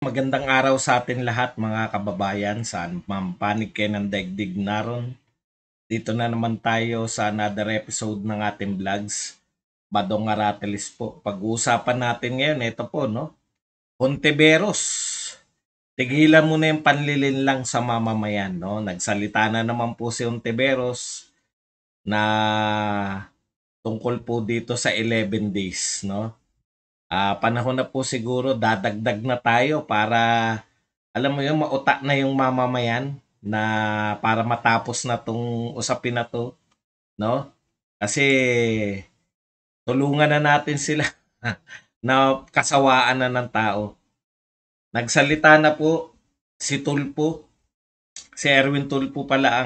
Magandang araw sa atin lahat mga kababayan, saan mampanig kayo ng daigdig naron. Dito na naman tayo sa another episode ng ating vlogs, Badong Aratelis po. Pag-uusapan natin ngayon, ito po, no? Hontiveros. Tigilan mo na yung panlilinlang sa mamamayan, no? Nagsalita na naman po si Hontiveros na tungkol po dito sa 11 days, no? Panahon na po siguro dadagdag na tayo para alam mo yun, mauta na yung mamamayan na para matapos na 'tong usapin na 'to, 'no? Kasi tulungan na natin sila na kasawaan na ng tao. Nagsalita na po si Tulfo, si Erwin Tulfo pala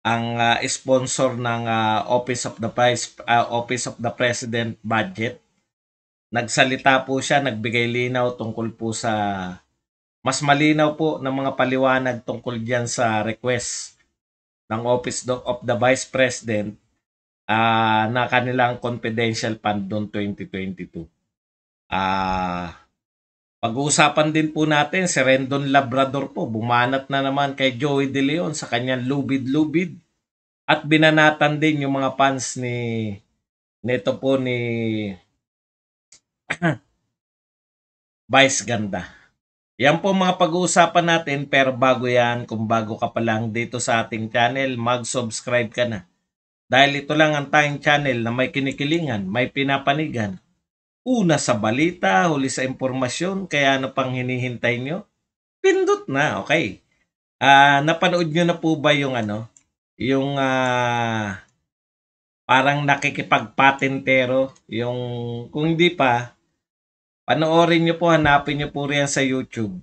ang sponsor ng Office of the President budget. Nagsalita po siya, nagbigay linaw tungkol po sa mas malinaw po ng mga paliwanag tungkol diyan sa request ng Office of the Vice President na kanilang confidential fund noong 2022. Pag-uusapan din po natin si Rendon Labrador po, bumanat na naman kay Joey De Leon sa kanyang lubid-lubid at binanatan din yung mga fans nito po ni Vice Ganda. Yan po mga pag-uusapan natin, pero bago yan, kung bago ka pa lang dito sa ating channel, mag-subscribe ka na. Dahil ito lang ang tayong channel na may kinikilingan, may pinapanigan. Una sa balita, huli sa impormasyon, kaya ano pang hinihintay nyo? Pindot na, okay. Napanood nyo na po ba yung yung parang nakikipagpatentero, yung kung hindi pa, panoorin nyo po, hanapin nyo po riyan sa YouTube.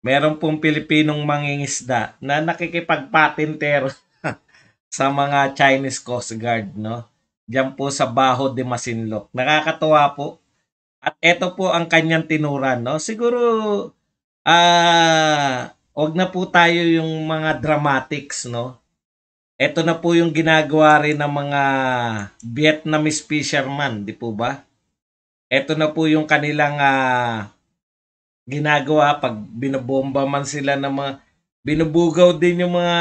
Meron pong Pilipinong mangingisda na nakikipagpatentero sa mga Chinese Coast Guard, no? Diyan po sa Baho de Masinloc. Nakakatuwa po. At ito po ang kanyang tinuran, no? Siguro, wag na po tayo yung mga dramatics, no? Ito na po yung ginagawa rin ng mga Vietnamese fisherman, di po ba? Ito na po yung kanilang ginagawa pag binobomba man sila ng mga binubugaw din yung mga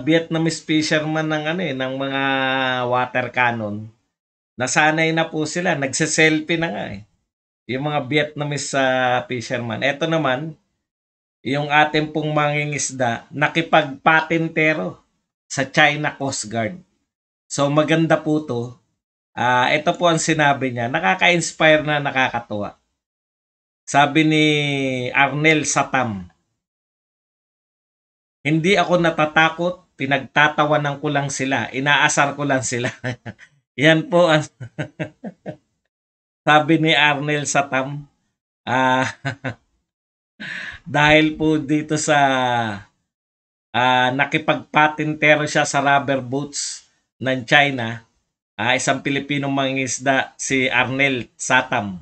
Vietnamese fisherman ng mga water cannon. Nasanay na po sila, nagse-selfie na nga eh. Yung mga Vietnamese fisherman. Ito naman, yung ating pong mangingisda, nakipagpatentero sa China Coast Guard. So maganda po to. Ito po ang sinabi niya, nakaka-inspire na nakakatuwa. Sabi ni Arnel Satam, hindi ako natatakot, pinagtatawanan ko lang sila, inaasar ko lang sila. Yan po ang sabi ni Arnel Satam. Dahil po dito sa nakipagpatentero siya sa rubber boots ng China, isang Pilipinong mangingisda si Arnel Satam.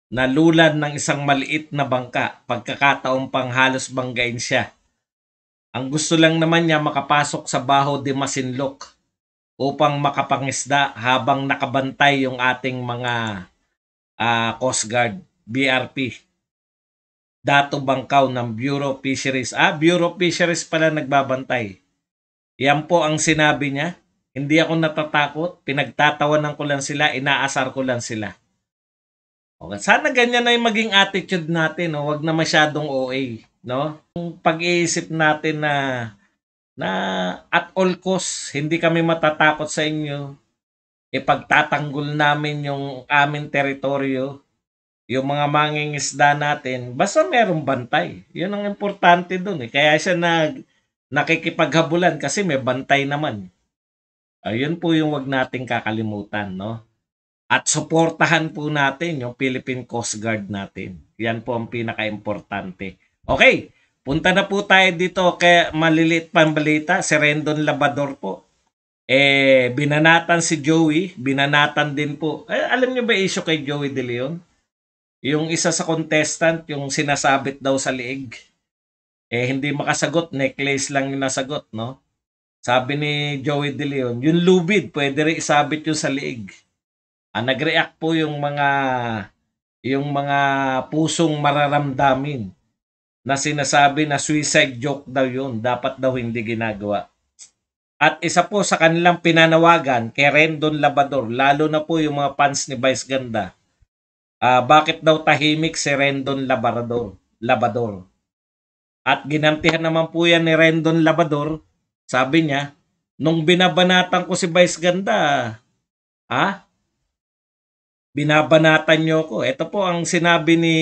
Nalulan ng isang maliit na bangka, pagkakataong pang halos banggain siya. Ang gusto lang naman niya makapasok sa Baho de Masinloc upang makapangisda habang nakabantay yung ating mga Coast Guard, BRP. Dato Bangkaw ng Bureau of Fisheries. Bureau of Fisheries pala nagbabantay. Yan po ang sinabi niya. Hindi ako natatakot, pinagtatawanan ko lang sila, inaasar ko lang sila. Okay. Sana ganyan na yung maging attitude natin, no? Wag na masyadong OA, no? Yung pag-iisip natin na at all costs, hindi kami matatakot sa inyo. Ipagtatanggol namin yung aming teritoryo, yung mga mangingisda natin, basta merong bantay. Yun ang importante dun eh. Kaya siya nakikipaghabulan kasi may bantay naman. Ayun po yung wag nating kakalimutan, no? At suportahan po natin yung Philippine Coast Guard natin. Yan po ang pinaka-importante. Okay, punta na po tayo dito kay maliliit pang balita, si Rendon Labrador po. Binanatan si Joey, binanatan din po. Alam niyo ba issue kay Joey De Leon? Yung isa sa contestant, yung sinasabit daw sa liig. Hindi makasagot, necklace lang yung nasagot, no? Sabi ni Joey De Leon, yung lubid, pwede rin isabit yung sa liig. Nag-react po yung mga yung mga pusong mararamdamin na sinasabi na suicide joke daw yun, dapat daw hindi ginagawa. At isa po sa kanilang pinanawagan kay Rendon Labrador, lalo na po yung mga fans ni Vice Ganda, bakit daw tahimik si Rendon Labrador. At ginantihan naman po yan ni Rendon Labrador, sabi niya, nung binabanatan ko si Vice Ganda, binabanatan niyo ko. Ito po ang sinabi ni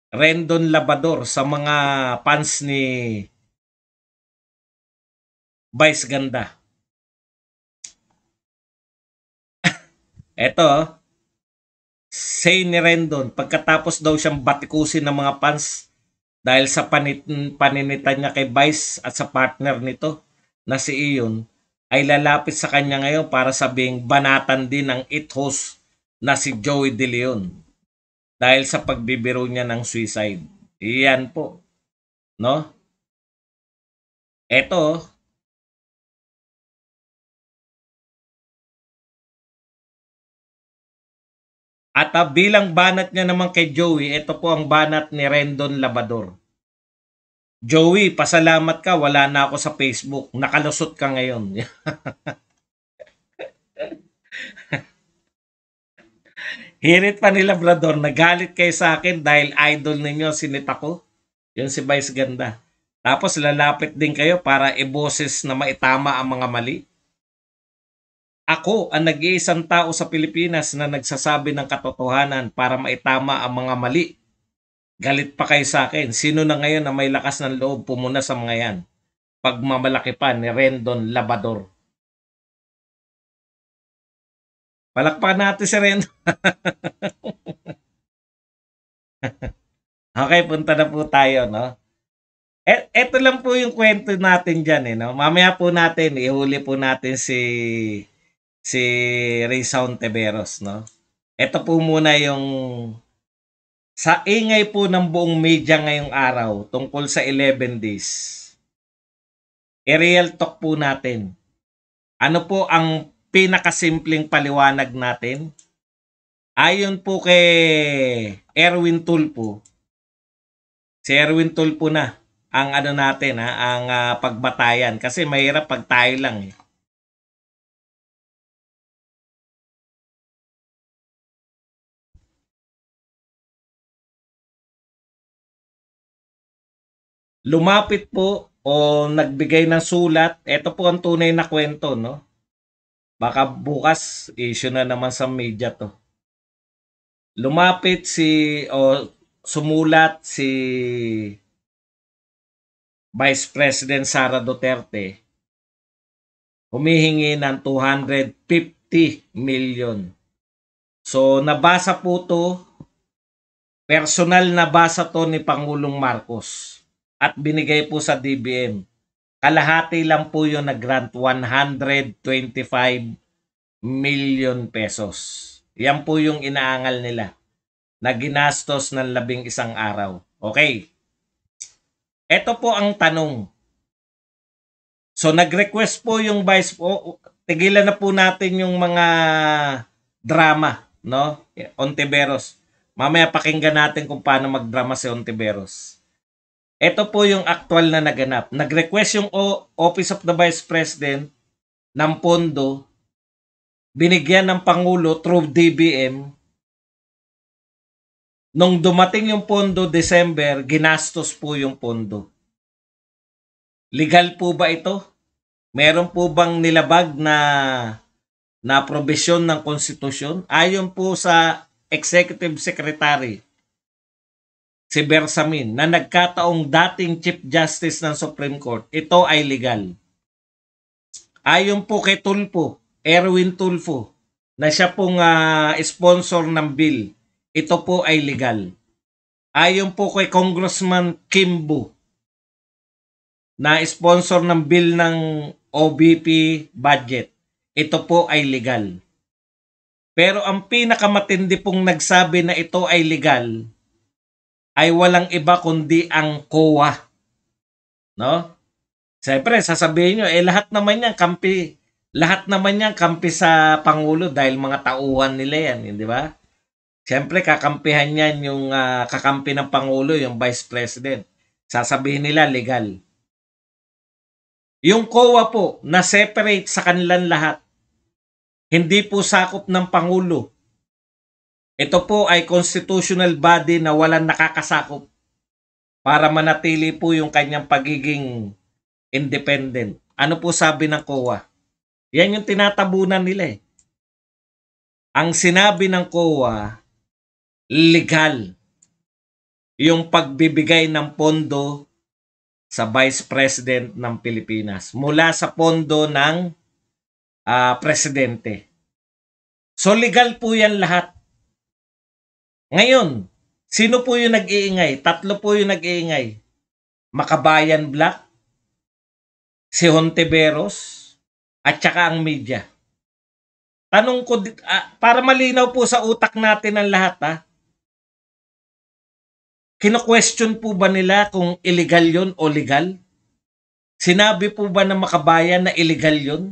Rendon Labrador sa mga fans ni Vice Ganda. Ito, say ni Rendon, pagkatapos daw siyang batikusin ng mga fans dahil sa paninitan niya kay Vice at sa partner nito na si Iyon, ay lalapit sa kanya ngayon para sabing banatan din ng it host na si Joey De Leon dahil sa pagbibiro niya ng suicide. Iyan po, no? Ito, at bilang banat niya naman kay Joey, ito po ang banat ni Rendon Labrador. Joey, pasalamat ka, wala na ako sa Facebook. Nakalusot ka ngayon. Hirit pa ni Labrador, nagalit kayo sa akin dahil idol ninyo, sinita ko. Yun si Vice Ganda. Tapos lalapit din kayo para iboses na maitama ang mga mali. Ako ang nag-iisang tao sa Pilipinas na nagsasabi ng katotohanan para maitama ang mga mali. Galit pa kayo sa akin. Sino na ngayon na may lakas ng loob pumuna sa mga yan? Pagmamalaki pa ni Rendon Labrador. Palakpakan natin si Rendon. Okay, punta na po tayo, no? Eto lang po yung kwento natin dyan, no? Mamaya po natin, ihuli po natin si Risa Hontiveros, no? Ito po muna yung sa ingay po ng buong media ngayong araw tungkol sa 11 days. I-real talk po natin. Ano po ang pinakasimpleng paliwanag natin? Ayon po kay Erwin Tulfo, si Erwin Tulfo na ang ano natin, ang pagbatayan kasi mahirap pag tayo lang. Lumapit po o nagbigay ng sulat, ito po ang tunay na kwento, no? Baka bukas issue na naman sa media to. Lumapit sumulat si Vice President Sara Duterte, humihingi ng 250 million. So nabasa po to, personal na basa to ni Pangulong Marcos at binigay po sa DBM. Kalahati lang po yung nag-grant, 125 million pesos. Yan po yung inaangal nila na ginastos ng 11 araw. Okay. Ito po ang tanong. So nag-request po yung Vice po, tigilan na po natin yung mga drama, no? Hontiveros. Mamaya pakinggan natin kung paano magdrama si Hontiveros. Ito po yung actual na naganap. Nag-request yung Office of the Vice President ng pondo, binigyan ng Pangulo through DBM. Nung dumating yung pondo December, ginastos po yung pondo. Legal po ba ito? Meron po bang nilabag na probisyon ng konstitusyon? Ayon po sa Executive Secretary si Bersamin na nagkataong dating Chief Justice ng Supreme Court, ito ay legal. Ayon po kay Tulfo, Erwin Tulfo, na siya pong sponsor ng bill, ito po ay legal. Ayon po kay Congressman Kimbo, na sponsor ng bill ng OBP budget, ito po ay legal. Pero ang pinakamatindi pong nagsabi na ito ay legal ay walang iba kundi ang COA. No? Siyempre, sasabihin nyo, lahat naman yan kampi sa Pangulo dahil mga tauhan nila yan, di ba? Siyempre, kakampihan yan yung kakampi ng Pangulo, yung Vice President. Sasabihin nila legal. Yung COA po, na separate sa kanilang lahat. Hindi po sakop ng Pangulo. Ito po ay constitutional body na walang nakakasakop para manatili po yung kanyang pagiging independent. Ano po sabi ng COA? Yan yung tinatabunan nila eh. Ang sinabi ng COA, legal yung pagbibigay ng pondo sa Vice President ng Pilipinas mula sa pondo ng presidente. So legal po yan lahat. Ngayon, sino po yung nag-iingay? Tatlo po yung nag-iingay. Makabayan Black, si Hontiveros, at saka ang media. Tanong ko, para malinaw po sa utak natin ang lahat, kino-question po ba nila kung illegal yun o legal? Sinabi po ba ng Makabayan na illegal yun?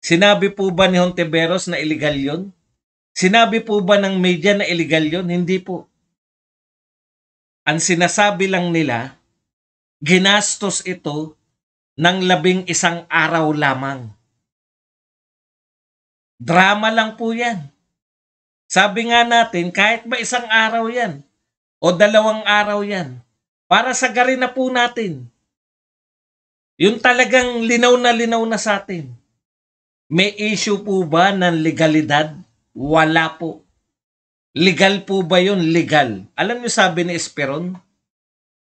Sinabi po ba ni Hontiveros na illegal yun? Sinabi po ba ng media na illegal yun? Hindi po. Ang sinasabi lang nila, ginastos ito ng 11 araw lamang. Drama lang po yan. Sabi nga natin, kahit ba 1 araw yan o 2 araw yan, para sagarin na po natin. Yung talagang linaw na sa atin. May issue po ba ng legalidad? Wala po. Legal po ba yun? Legal. Alam niyo sabi ni Esperon,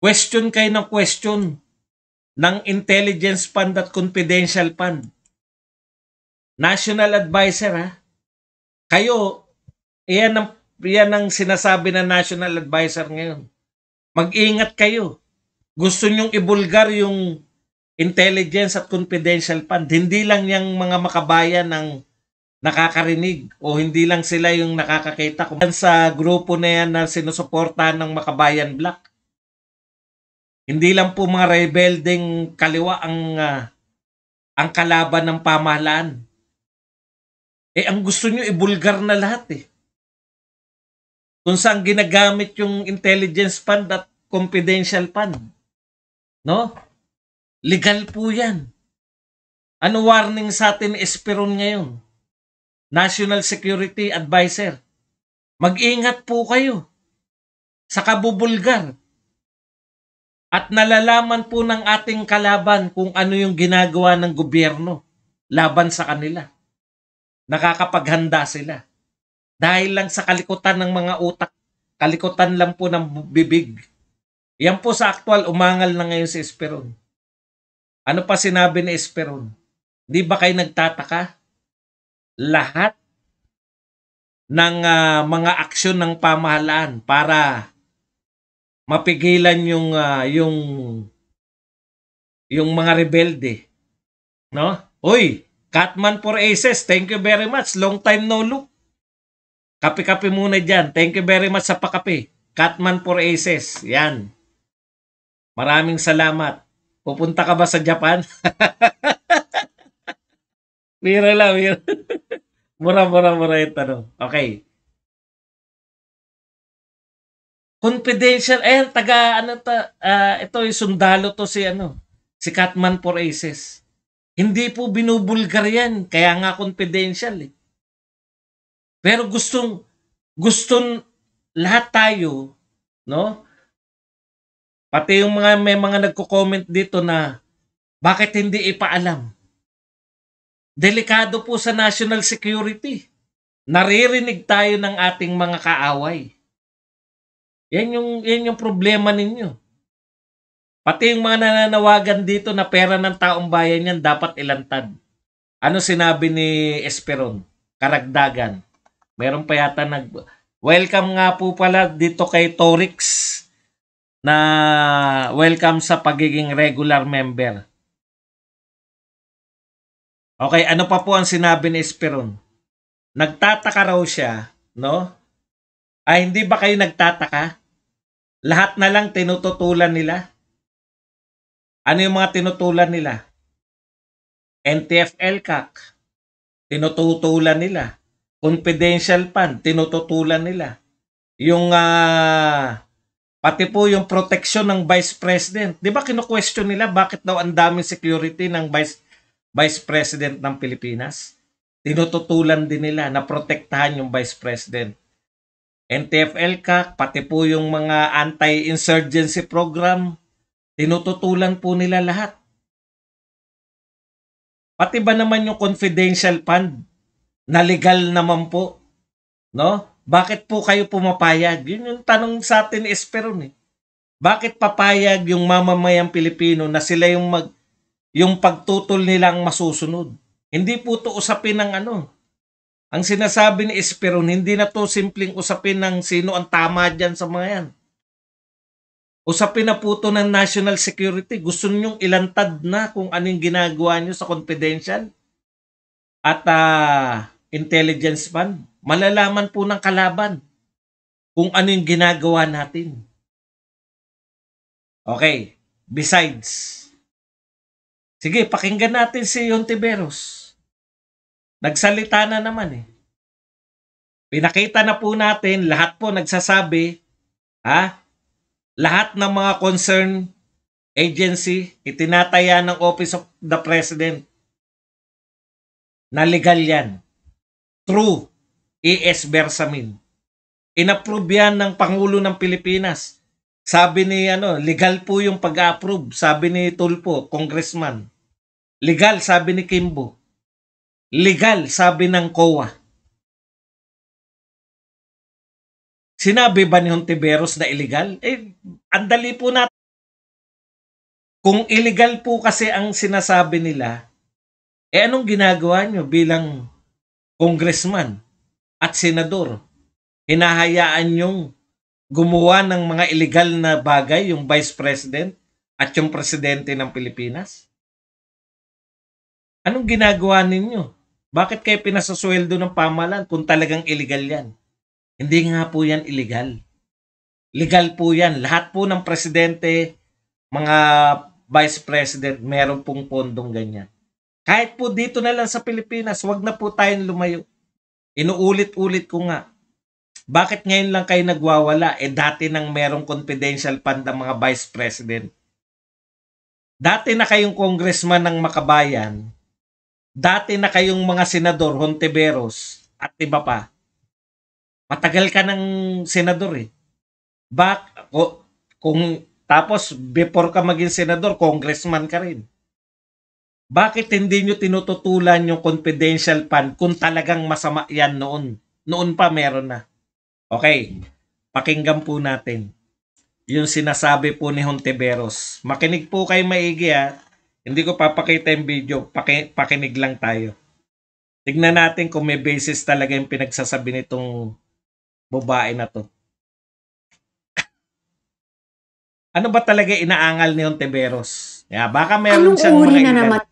question kayo ng question ng Intelligence Fund at Confidential Fund. National Advisor Kayo, yan ang sinasabi ng National Advisor ngayon. Mag-ingat kayo. Gusto nyong ibulgar yung Intelligence at Confidential Fund. Hindi lang yung mga makabayan ng nakakarinig o hindi lang sila yung nakakakita. Kung sa grupo na yan na sinusuportahan ng Makabayan Black, hindi lang po mga rebelding kaliwa ang kalaban ng pamahalaan. Ang gusto nyo ibulgar na lahat Kung saan ginagamit yung Intelligence Fund at Confidential Fund. No? Legal po yan. Ano warning sa atin Esperon ngayon? National Security Advisor. Mag-ingat po kayo sa kabubulgar. At nalalaman po ng ating kalaban kung ano yung ginagawa ng gobyerno laban sa kanila. Nakakapaghanda sila. Dahil lang sa kalikutan ng mga utak, kalikutan lang po ng bibig. Yan po sa aktual, umangal na ngayon si Esperon. Ano pa sinabi ni Esperon? Di ba kayo nagtataka? Lahat ng mga aksyon ng pamahalaan para mapigilan yung mga rebelde, no? Uy, Catman for Aces, thank you very much. Long time no look. Kape-kape muna dyan. Thank you very much sa pakape. Catman for Aces. Yan. Maraming salamat. Pupunta ka ba sa Japan? Mira lang, mira. Mura yung tanong. Okay. Confidential. Ito yung sundalo to si Catman for Aces. Hindi po binubulgar yan. Kaya nga confidential Pero gustong lahat tayo, no? Pati yung may mga nagko-comment dito na bakit hindi ipaalam? Delikado po sa national security. Naririnig tayo ng ating mga kaaway. Yan yung problema ninyo. Pati yung mga nananawagan dito na pera ng taong bayan yan dapat ilantad. Ano sinabi ni Esperon? Karagdagan. Meron pa yata welcome nga po pala dito kay Torix na welcome sa pagiging regular member. Okay, ano pa po ang sinabi ni Esperon? Nagtataka raw siya, no? Ay, hindi ba kayo nagtataka? Lahat na lang tinututulan nila. Ano yung mga tinutulan nila? NTF-ELCAC. Tinututulan nila. confidential fund, tinututulan nila. Yung pati po yung protection ng Vice President. Di ba kino-question nila bakit daw ang daming security ng Vice President ng Pilipinas? Tinututulan din nila na protektahan yung Vice President. NTF-ELCAC, pati po yung mga anti-insurgency program, tinututulan po nila lahat. Pati ba naman yung confidential fund na legal naman po, no? Bakit po kayo pumapayag? Yun yung tanong sa atin, Esperon, eh. Bakit papayag yung mamamayang Pilipino na sila yung pagtutol nilang masusunod? Hindi po to usapin ng Ang sinasabi ni Esperon, hindi na to simpleng usapin ng sino ang tama dyan sa mga yan. Usapin na po to ng national security. Gusto nyong ilantad na kung anong ginagawa nyo sa confidential at intelligence fund. Malalaman po ng kalaban kung ano yung ginagawa natin. Okay. Besides, sige, pakinggan natin si Hontiveros. Nagsalita na naman eh. Pinakita na po natin, lahat po nagsasabi, lahat ng mga concerned agency, itinataya ng Office of the President na legal yan. True. E.S. Bersamin. Inapprove yan ng Pangulo ng Pilipinas. Sabi ni legal po yung pag-approve. Sabi ni Tulfo, congressman. Legal, sabi ni Kimbo. Legal, sabi ng COA. Sinabi ba ni Hontiveros na illegal? Andali po natin. Kung illegal po kasi ang sinasabi nila, anong ginagawa nyo bilang congressman at senador? Hinahayaan nyong gumawa ng mga illegal na bagay yung Vice President at yung Presidente ng Pilipinas? Anong ginagawa ninyo? Bakit kayo pinasasweldo ng pamahalaan kung talagang illegal yan? Hindi nga po yan illegal. Legal po yan. Lahat po ng presidente, mga vice president, meron pong pondong ganyan. Kahit po dito na lang sa Pilipinas, wag na po tayong lumayo. Inuulit-ulit ko nga. Bakit ngayon lang kayo nagwawala? Dati nang merong confidential fund ang mga vice president. Dati na kayong congressman ng Makabayan. Dati na kayong mga senador, Hontiveros, at iba pa. Matagal ka ng senador eh. Tapos before ka maging senador, congressman ka rin. Bakit hindi nyo tinututulan yung confidential fund kung talagang masama yan noon? Noon pa meron na. Okay, pakinggan po natin yung sinasabi po ni Hontiveros. Makinig po kayo maigi ha. Hindi ko papakita yung video. Pakinig lang tayo. Tignan natin kung may basis talaga yung pinagsasabi nitong babae na to. Ano ba talaga inaangal ni Hontiveros? Baka meron siyang mga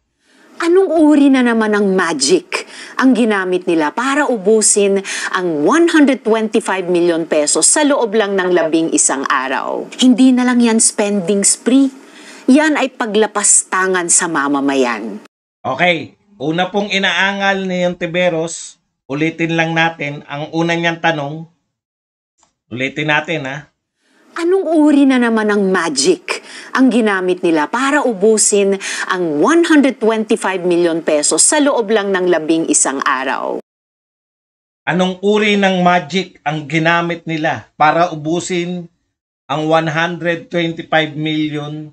Anong uri na naman ng magic ang ginamit nila para ubusin ang 125 million pesos sa loob lang ng 11 araw? Hindi na lang yan spending spree. Yan ay paglapastangan sa mamamayan. Okay, una pong inaangal ni Hontiveros, ulitin lang natin, ang una niyang tanong, ulitin natin Anong uri na naman ng magic ang ginamit nila para ubusin ang 125 million pesos sa loob lang ng 11 araw? Anong uri ng magic ang ginamit nila para ubusin ang 125 million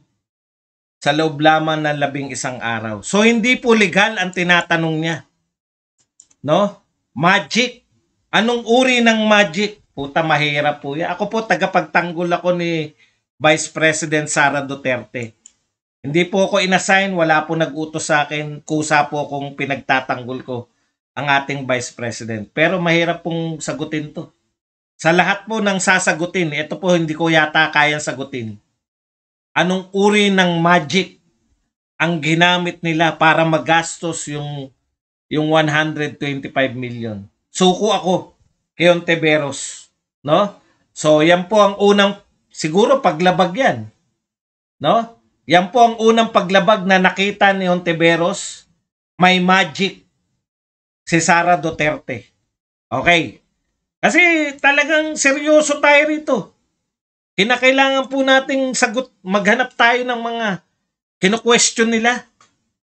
sa loob lamang ng 11 araw? So hindi po legal ang tinatanong niya. No? Magic. Anong uri ng magic? Puta, mahirap po yan. Ako po, tagapagtanggol ako ni Vice President Sara Duterte. Hindi po ako inassign, wala po nag-utos sa akin, kusa po akong pinagtatanggol ko ang ating Vice President. Pero mahirap pong sagutin to. Sa lahat po ng sasagutin, ito po hindi ko yata kayang sagutin. Anong uri ng magic ang ginamit nila para magastos yung 125 million? Suko ako kay Hontiveros. No? So, yan po ang unang, siguro paglabag yan. No? Yan po ang unang paglabag na nakita ni Hontiveros. May magic si Sara Duterte. Okay. Kasi talagang seryoso tayo rito. Kinakailangan po nating maghanap tayo ng mga kino-question nila.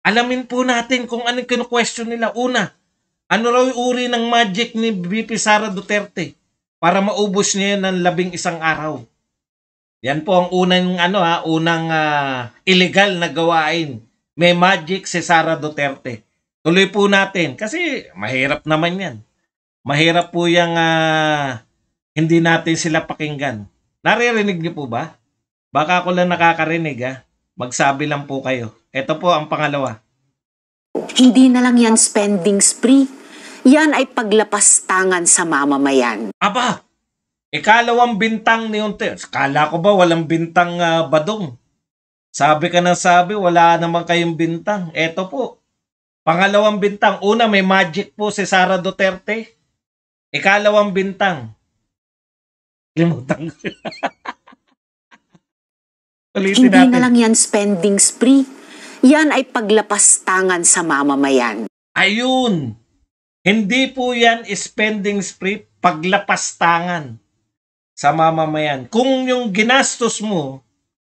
Alamin po natin kung anong kino-question nila. Una, ano raw yung uri ng magic ni VP Sara Duterte para maubos niya yan ng 11 araw. Yan po ang unang illegal na gawain. May magic si Sara Duterte. Tuloy po natin kasi mahirap naman yan. Mahirap po yung hindi natin sila pakinggan. Naririnig niyo po ba? Baka ako lang nakakarinig Magsabi lang po kayo. Ito po ang pangalawa. Hindi na lang yan spending spree. Yan ay paglapastangan sa mamamayan. Aba! Ikalawang bintang ni Onte. Kala ko ba walang bintang Badong? Sabi ka ng sabi, wala naman kayong bintang. Eto po. Pangalawang bintang. Una, may magic po si Sara Duterte. Ikalawang bintang. Limutan ko. Ulitin Hindi natin. na lang yan spending spree. Yan ay paglapastangan sa mamamayan. Ayun. Hindi po yan spending spree, paglapastangan sa mamamayan. Kung yung ginastos mo,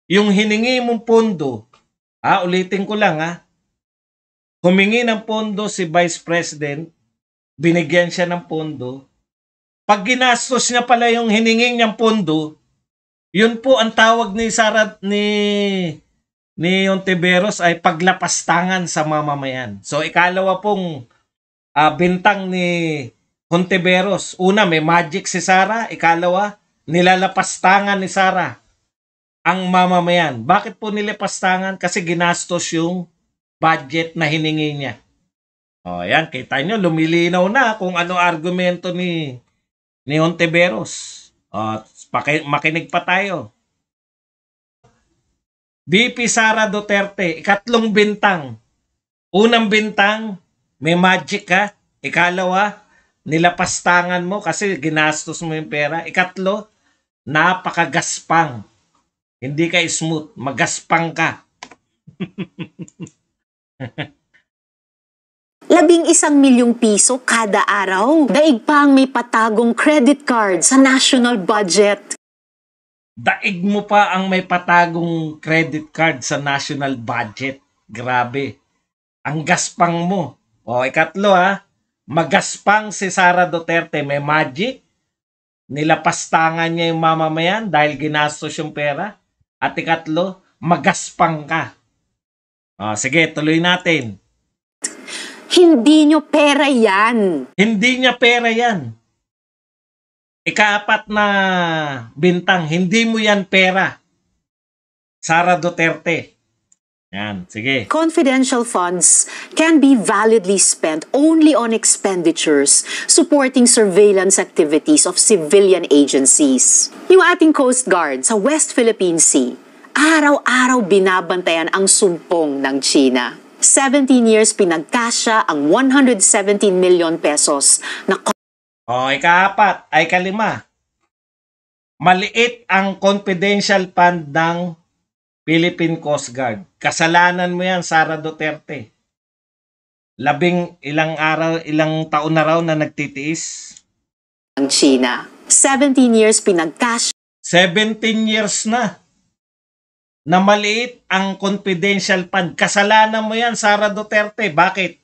yung hiningi mong pondo, ulitin ko lang humingi ng pondo si Vice President, binigyan siya ng pondo. Pag ginastos niya pala yung hiningi niyang pondo, yun po ang tawag ni Sara ni Ontiveros ay paglapastangan sa mamamayan. So ikalawa pong bintang ni Ontiveros. Una, may magic si Sara. Ikalawa, nilalapastangan ni Sara ang mamamayan. Bakit po nilipastangan? Kasi ginastos yung budget na hiningi niya. O yan, kita nyo, lumilinaw na kung ano argumento ni Ontiveros. Makinig pa tayo. VP Sara Duterte, ikatlong bintang. Unang bintang, may magic Ikalawa, nilapastangan mo kasi ginastos mo yung pera. Ikatlo, napakagaspang. Hindi ka smooth, magaspang ka. 11 milyong piso kada araw. Daig pa ang may patagong credit card sa national budget. Daig mo pa ang may patagong credit card sa national budget. Grabe. Ang gaspang mo. O ikatlo magaspang si Sara Duterte. May magic. Nilapastangan niya yung mamamayan dahil ginastos yung pera. At ikatlo, magaspang ka. Sige, tuloy natin. Hindi nyo pera yan. Hindi niya pera yan. Ikaapat na bintang, hindi mo yan pera. Sara Duterte. Yan, sige. Confidential funds can be validly spent only on expenditures supporting surveillance activities of civilian agencies. Yung ating Coast Guard sa West Philippine Sea, araw-araw binabantayan ang sumpong ng China. 17 years pinagkasya ang 117 million pesos na Ikaapat ay kalima. Maliit ang confidential fund ng Philippine Coast Guard. Kasalanan mo yan, Sara Duterte. Ilang taon na raw na nagtitiis. Ang China. 17 years pinagkasya 17 years na maliit ang confidential fund. Kasalanan mo yan, Sara Duterte. Bakit?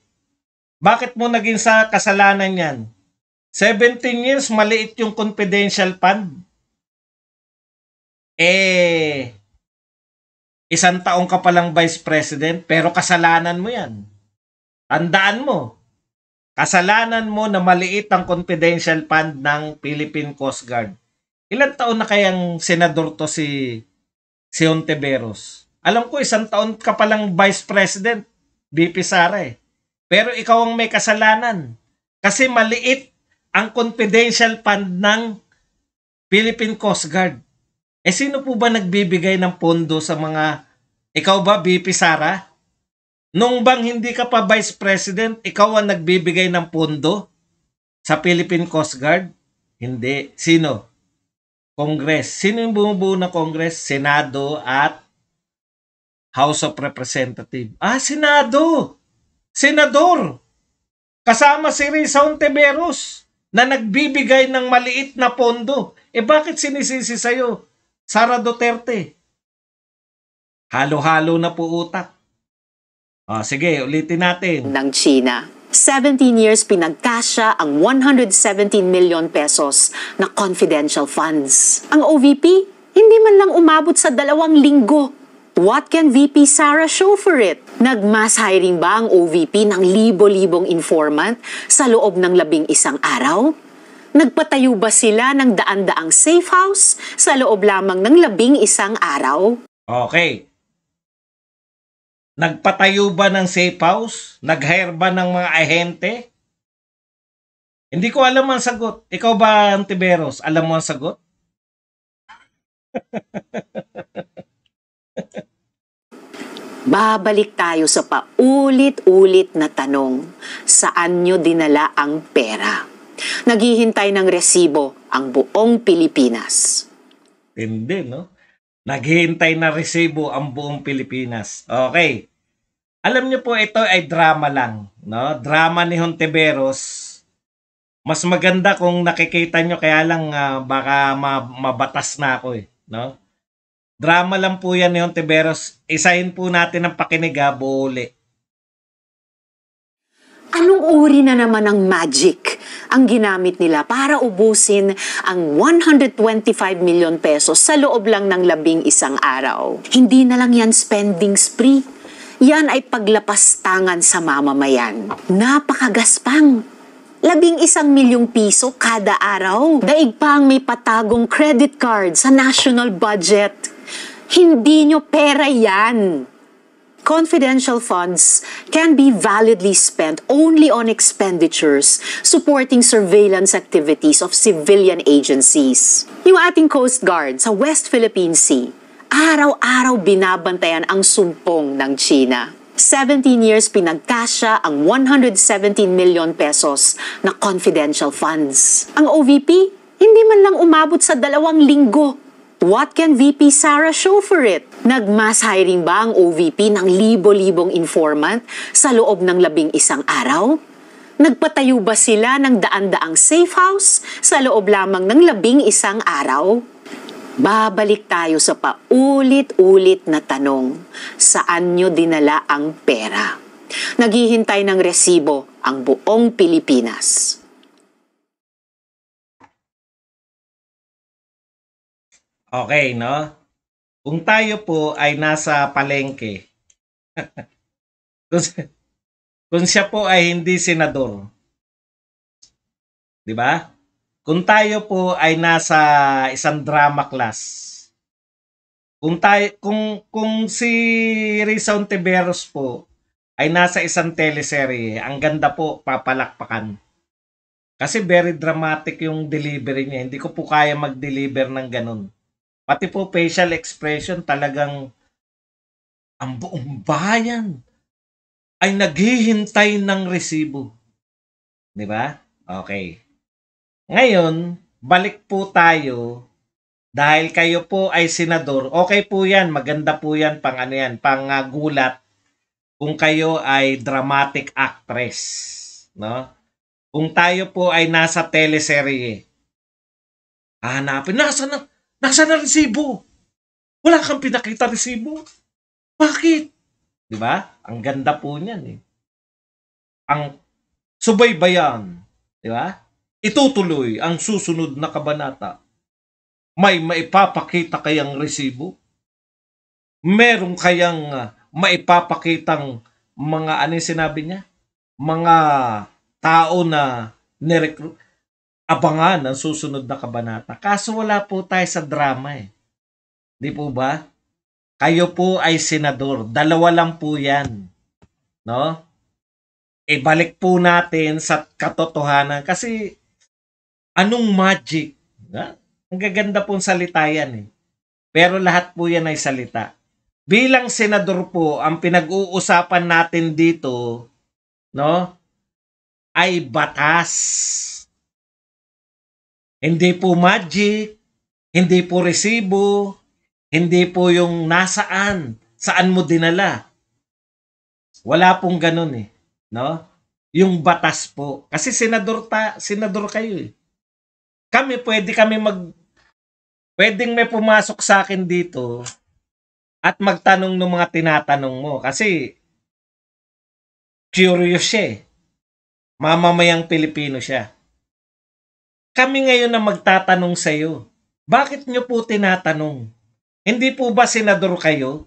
Bakit mo naging kasalanan yan? 17 years, maliit yung confidential fund. Isang taong ka palang Vice President, pero kasalanan mo yan. Tandaan mo, kasalanan mo na maliit ang confidential fund ng Philippine Coast Guard. Ilang taon na kayang senador to si Ontiveros? Alam ko, isang taon ka palang Vice President, VP Sara Pero ikaw ang may kasalanan. Kasi maliit ang confidential fund ng Philippine Coast Guard. Sino po ba nagbibigay ng pondo sa mga... Ikaw ba, VP Sara? Nung bang hindi ka pa Vice President, ikaw ang nagbibigay ng pondo sa Philippine Coast Guard? Hindi. Sino? Congress. Sino yung bumubuo ng Congress? Senado at House of Representatives. Senado! Senador! Kasama si Risa Ontiveros. na nagbibigay ng maliit na pondo. Bakit sinisisi sa'yo, Sara Duterte? Halo-halo na po utak. Sige, ulitin natin. Ng China. 17 years pinagkasya ang 117 million pesos na confidential funds. Ang OVP, hindi man lang umabot sa 2 linggo. What can VP Sara show for it? Nag-mass hiring ba ang OVP ng libo-libong informant sa loob ng 11 araw? Nagpatayo ba sila ng daan-daang safe house sa loob lamang ng 11 araw? Okay. Nagpatayo ba ng safe house? Nag-hire ba ng mga ahente? Hindi ko alam ang sagot. Ikaw ba, Antiveros? Alam mo ang sagot? Babalik tayo sa paulit-ulit na tanong. Saan nyo dinala ang pera? Naghihintay ng resibo ang buong Pilipinas. Hindi, no? Naghihintay na resibo ang buong Pilipinas. Okay. Alam niyo po, ito ay drama lang, no? Drama ni Hontiveros. Mas maganda kung nakikita nyo, kaya lang baka mabatas na ako, no? Drama lang po yan ni Hontiveros. Isahin po natin ang pakinig, buuli. Anong uri na naman ng magic ang ginamit nila para ubusin ang 125 million pesos sa loob lang ng 11 araw? Hindi na lang yan spending spree. Yan ay paglapastangan sa mamamayan. Napakagaspang. 11 milyong piso kada araw. Daig pa ang may patagong credit card sa national budget. Hindi nyo pera yan. Confidential funds can be validly spent only on expenditures supporting surveillance activities of civilian agencies. Yung ating Coast Guard sa West Philippine Sea, araw-araw binabantayan ang sumpong ng China. 17 years pinagkasya ang 117 million pesos na confidential funds. Ang OVP, hindi man lang umabot sa 2 linggo. What can VP Sara show for it? Nag-mass hiring ba ang OVP ng libo-libong informant sa loob ng 11 araw? Nagpatayo ba sila ng daan-daang safe house sa loob lamang ng 11 araw? Babalik tayo sa paulit-ulit na tanong. Saan nyo dinala ang pera? Naghihintay ng resibo ang buong Pilipinas. Okay, no? Kung tayo po ay nasa palengke, kung siya po ay hindi senador, di ba? Kung tayo po ay nasa isang drama class, kung si Risa Hontiveros po ay nasa isang teleserye, ang ganda po, papalakpakan. Kasi very dramatic yung delivery niya. Hindi ko po kaya mag-deliver ng ganun. Pati po facial expression, talagang ang buong bayan ay naghihintay ng resibo. Di ba? Okay. Ngayon, balik po tayo dahil kayo po ay senador. Okay po yan, maganda po yan, pang gulat kung kayo ay dramatic actress. No? Kung tayo po ay nasa teleserye, hanapin, nasa na resibo? Wala kang pinakita resibo? Bakit? Di ba? Ang ganda po niyan. Ang subaybayan. Di ba? Itutuloy ang susunod na kabanata. May maipapakita kayang resibo? Meron kayang maipapakitang mga, ano yung sinabi niya? Mga tao na nirecruit. Abangan ang susunod na kabanata. Kaso wala po tayo sa drama Di po ba? Kayo po ay senador. 2 lang po yan. No? Balik po natin sa katotohanan. Kasi anong magic? Ang gaganda pong salita yan Pero lahat po yan ay salita. Bilang senador po, ang pinag-uusapan natin dito, no, ay batas. Hindi po magic, hindi po resibo, hindi po yung nasaan, saan mo dinala. Wala pong ganun no? yung batas po. Kasi senador kayo eh. Pwedeng may pumasok sa akin dito at magtanong ng mga tinatanong mo. Kasi curious siya eh. Mamamayang Pilipino siya. Kami ngayon na magtatanong sa iyo. Bakit nyo po tinatanong? Hindi po ba senador kayo?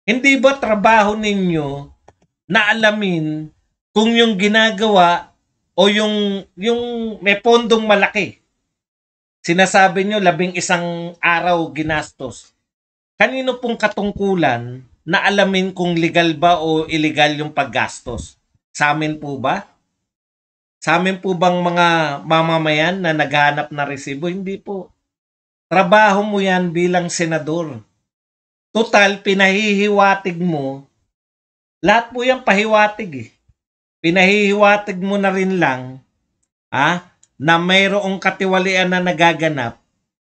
Hindi ba trabaho ninyo na alamin kung yung ginagawa o yung may pondong malaki? Sinasabi nyo 11 araw ginastos. Kanino pong katungkulan na alamin kung legal ba o illegal yung paggastos? Sa amin po ba? Sa amin po bang mga mamamayan na naghahanap na resibo? Hindi po. Trabaho mo yan bilang senador. Total, pinahihiwatig mo. Lahat po yan pahiwatig eh. Pinahihiwatig mo na rin lang na mayroong katiwalian na nagaganap.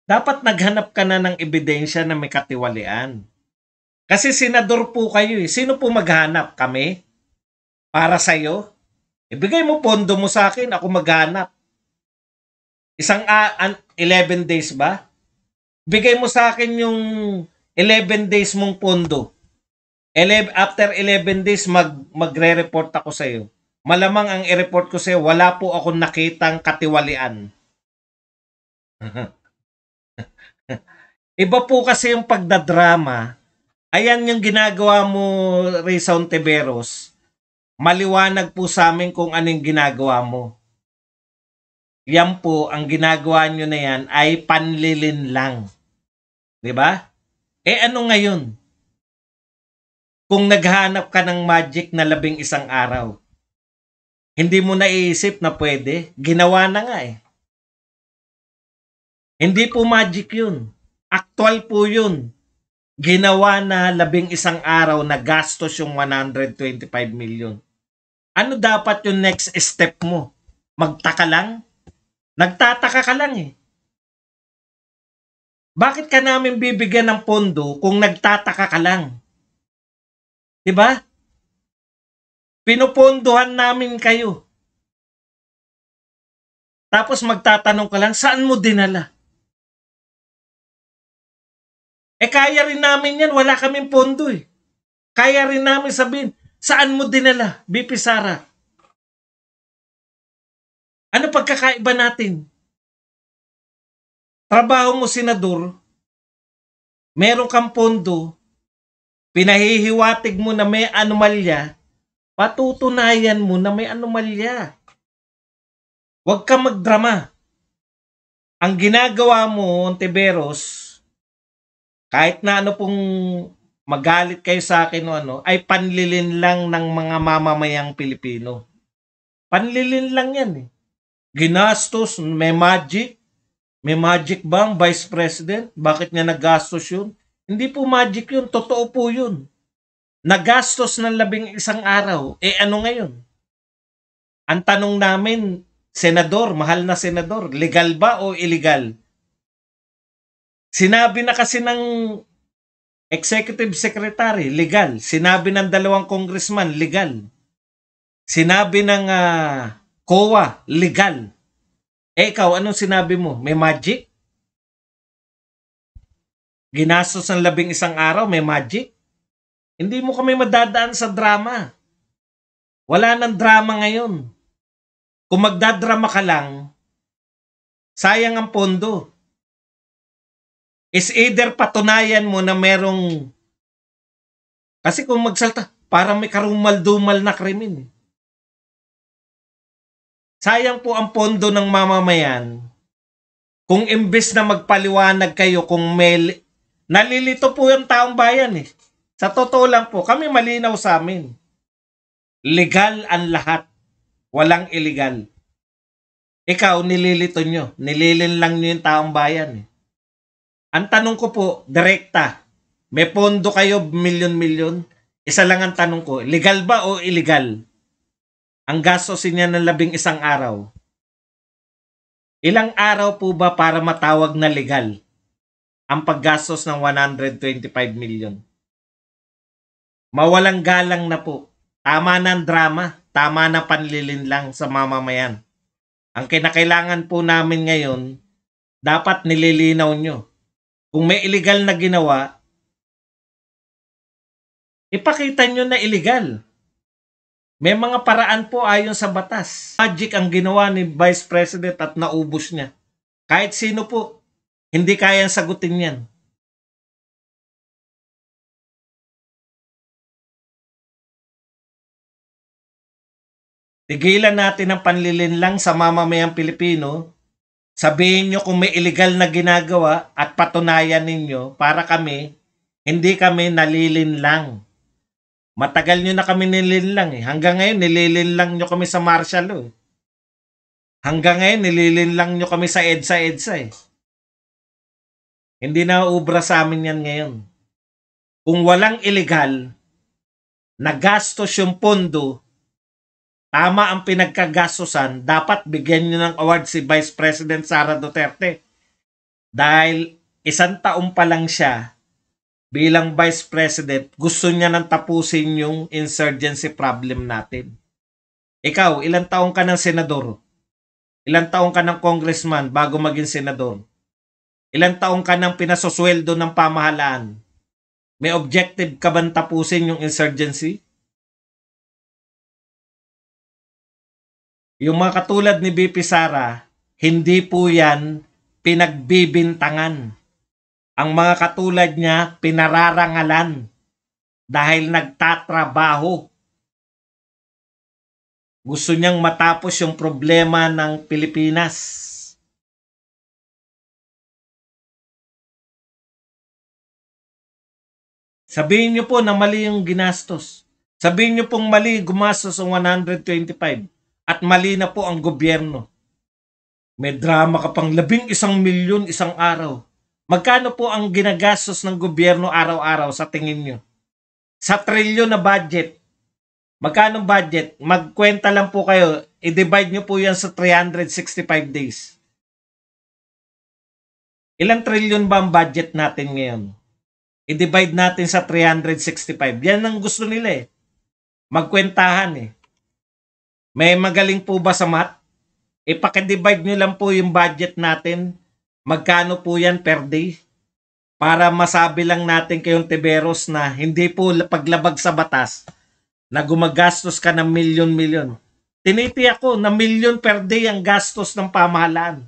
Dapat naghanap ka na ng ebidensya na may katiwalian. Kasi senador po kayo eh. Sino po maghanap? Kami? Para sa'yo? Ibigay mo pondo mo sa akin, ako maghanap. 11 days ba? Bigay mo sa akin yung 11 days mong pondo. After 11 days, magre-report ako sa iyo. Malamang ang i-report ko sa iyo, wala po akong nakitang katiwalian. Iba po kasi yung pagdadrama. Ayan yung ginagawa mo, Risa Ontiveros. Maliwanag po sa amin kung anong ginagawa mo. Yan po, ang ginagawa nyo na yan ay panlilin lang. Diba? Ano ngayon? Kung naghanap ka ng magic na 11 araw, hindi mo naiisip na pwede? Ginawa na nga eh. Hindi po magic yun. Actual po yun. Ginawa na 11 araw na gastos yung 125 million. Ano dapat yung next step mo? Magtaka lang? Nagtataka ka lang eh. Bakit ka namin bibigyan ng pondo kung nagtataka ka lang? Diba? Pinupondohan namin kayo. Tapos magtatanong ka lang, saan mo dinala? Kaya rin namin yan, wala kaming pondo eh. Kaya rin namin sabihin, saan mo dinala, BP Sara? Ano pagkakaiba natin? Trabaho mo, senador, meron kang pondo, pinahihiwatig mo na may anomalya, patutunayan mo na may anomalya. Huwag ka magdrama. Ang ginagawa mo, Ontiveros, kahit na ano pong magalit kayo sa akin o ano, ay panlilin lang ng mga mamamayang Pilipino. Panlilin lang yan eh. Ginastos, may magic. May magic ba ang Vice President? Bakit niya nagastos yun? Hindi po magic yun. Totoo po yun. Nagastos ng 11 araw. Ano ngayon? Ang tanong namin, senador, mahal na senador, legal ba o illegal? Sinabi na kasi ng executive secretary, legal. Sinabi ng 2 congressman, legal. Sinabi ng COA, legal. Ikaw, anong sinabi mo? May magic? Ginastos ng 11 araw, may magic? Hindi mo kami madadaan sa drama. Wala nang drama ngayon. Kung magdadrama ka lang, sayang ang pondo. Is either patunayan mo na merong... Kasi kung magsalta, parang may karumal-dumal na krimen. Sayang po ang pondo ng mamamayan. Kung imbes na magpaliwanag kayo kung may... Nalilito po yung taong bayan eh. Sa totoo lang po, kami malinaw sa amin. Legal ang lahat. Walang illegal. Ikaw, nililito nyo. Nililin lang nyo yung taong bayan eh. Ang tanong ko po, direkta. May pondo kayo, milyon-milyon. Isa lang ang tanong ko, legal ba o illegal? Ang gastosin niya ng 11 araw. Ilang araw po ba para matawag na legal ang paggastos ng 125 million? Mawalang galang na po. Tama na ang drama. tama na panlilinlang sa mamamayan. Ang kinakailangan po namin ngayon, dapat nililinaw nyo. Kung may illegal na ginawa, ipakita nyo na illegal. May mga paraan po ayon sa batas. Magic ang ginawa ni Vice President at naubos niya. Kahit sino po, hindi kayang sagutin yan. Tigilan natin ang panlilinlang sa mamamayang Pilipino. Sabihin nyo kung may illegal na ginagawa at patunayan ninyo para kami, hindi kami nalilinlang. Matagal nyo na kami nililinlang eh. Hanggang ngayon, nililinlang nyo kami sa martial law. Hanggang ngayon, nililinlang nyo kami sa EDSA eh. Hindi na ubra sa amin yan ngayon. Kung walang illegal, nagastos yung pondo, tama ang pinagkagastosan, dapat bigyan nyo ng award si Vice President Sara Duterte. Dahil 1 taon pa lang siya bilang Vice President, gusto niya nang tapusin yung insurgency problem natin. Ikaw, ilang taong ka ng senador? Ilang taong ka ng congressman bago maging senador? Ilang taong ka ng pinasosweldo ng pamahalaan? May objective ka bang tapusin yung insurgency? Yung mga katulad ni BP Sara, hindi po yan pinagbibintangan. Ang mga katulad niya, pinararangalan dahil nagtatrabaho. Gusto niyang matapos yung problema ng Pilipinas. Sabihin niyo po na mali yung ginastos. Sabihin niyo pong mali, gumastos ng 125 at mali na po ang gobyerno. May drama ka pang 11 milyon isang araw. Magkano po ang ginagastos ng gobyerno araw-araw sa tingin nyo? Sa trilyon na budget. Magkano budget? Magkwenta lang po kayo. I-divide nyo po yan sa 365 days. Ilang trilyon ba ang budget natin ngayon? I-divide natin sa 365. Yan ang gusto nila eh. Magkwentahan eh. May magaling po ba sa math? Ipakidivide nyo lang po yung budget natin. Magkano po yan per day? Para masabi lang natin kayong Tiberos na hindi po paglabag sa batas na gumagastos ka ng milyon-milyon. Tinitiyak ko na milyon per day ang gastos ng pamahalaan.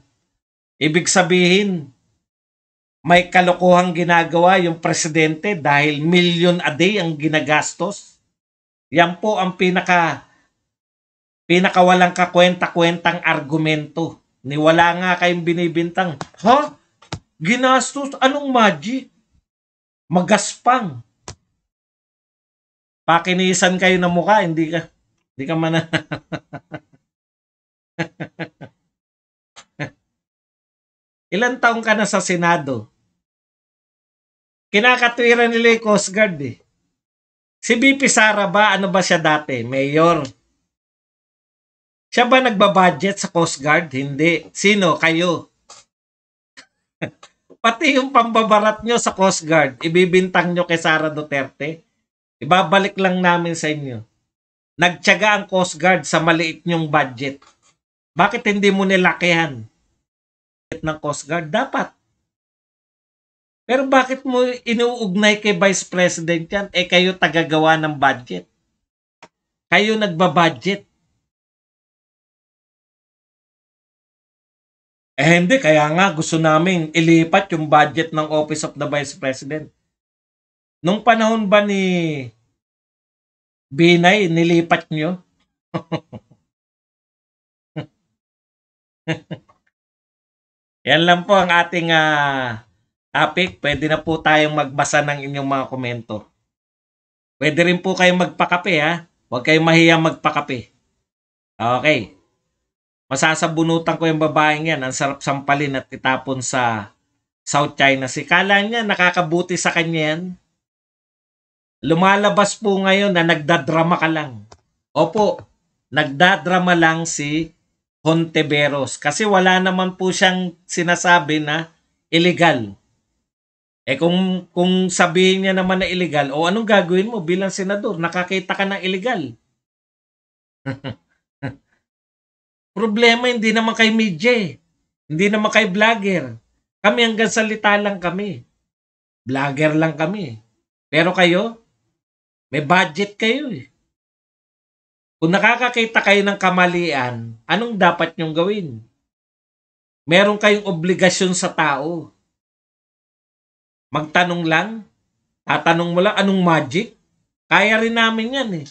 Ibig sabihin, may kalokohang ginagawa yung presidente dahil milyon a day ang ginagastos. Yan po ang pinakawalang kakwenta-kwentang argumento. Wala nga kayong binibintang. Ha? Ginastos? Anong magic? Magaspang. Pakinisan kayo ng mukha, hindi ka man. Ilang taong ka na sa Senado? Kinakatwiran nila yung Coast Guard eh. Si BP Sara ba? Ano ba siya dati? Mayor. Siya ba nagbabudget sa Coast Guard? Hindi. Sino? Kayo. Pati yung pambabarat nyo sa Coast Guard, ibibintang nyo kay Sara Duterte. Ibabalik lang namin sa inyo. Nagtiyaga ang Coast Guard sa maliit nyong budget. Bakit hindi mo nilakihan ng Coast Guard? Dapat. Pero bakit mo inuugnay kay Vice President yan? Kayo tagagawa ng budget. Kayo nagbabudget. Hindi, kaya nga gusto namin ilipat yung budget ng Office of the Vice President. Nung panahon ba ni Binay, nilipat nyo? Yan lang po ang ating topic. Pwede na po tayong magbasa ng inyong mga komento. Pwede rin po kayong magpakape ha. Huwag kayong mahiyang magpakape. Okay. Masasabunutan ko yung babaeng yan. Ang sarap sampalin at itapon sa South China Sea. Kala niya nakakabuti sa kanya yan. Lumalabas po ngayon na nagdadrama ka lang. Opo, nagdadrama lang si Hontiveros. Kasi wala naman po siyang sinasabi na illegal. Kung sabihin niya naman na illegal, anong gagawin mo bilang senador? Nakakita ka ng illegal. Problema hindi naman kay media eh. Hindi naman kay vlogger. Kami hanggang salita lang kami. Vlogger lang kami. Pero kayo, may budget kayo eh. Kung nakakakita kayo ng kamalian, anong dapat nyong gawin? Meron kayong obligasyon sa tao. Magtanong lang, tatanong mo lang, anong magic? Kaya rin namin yan eh.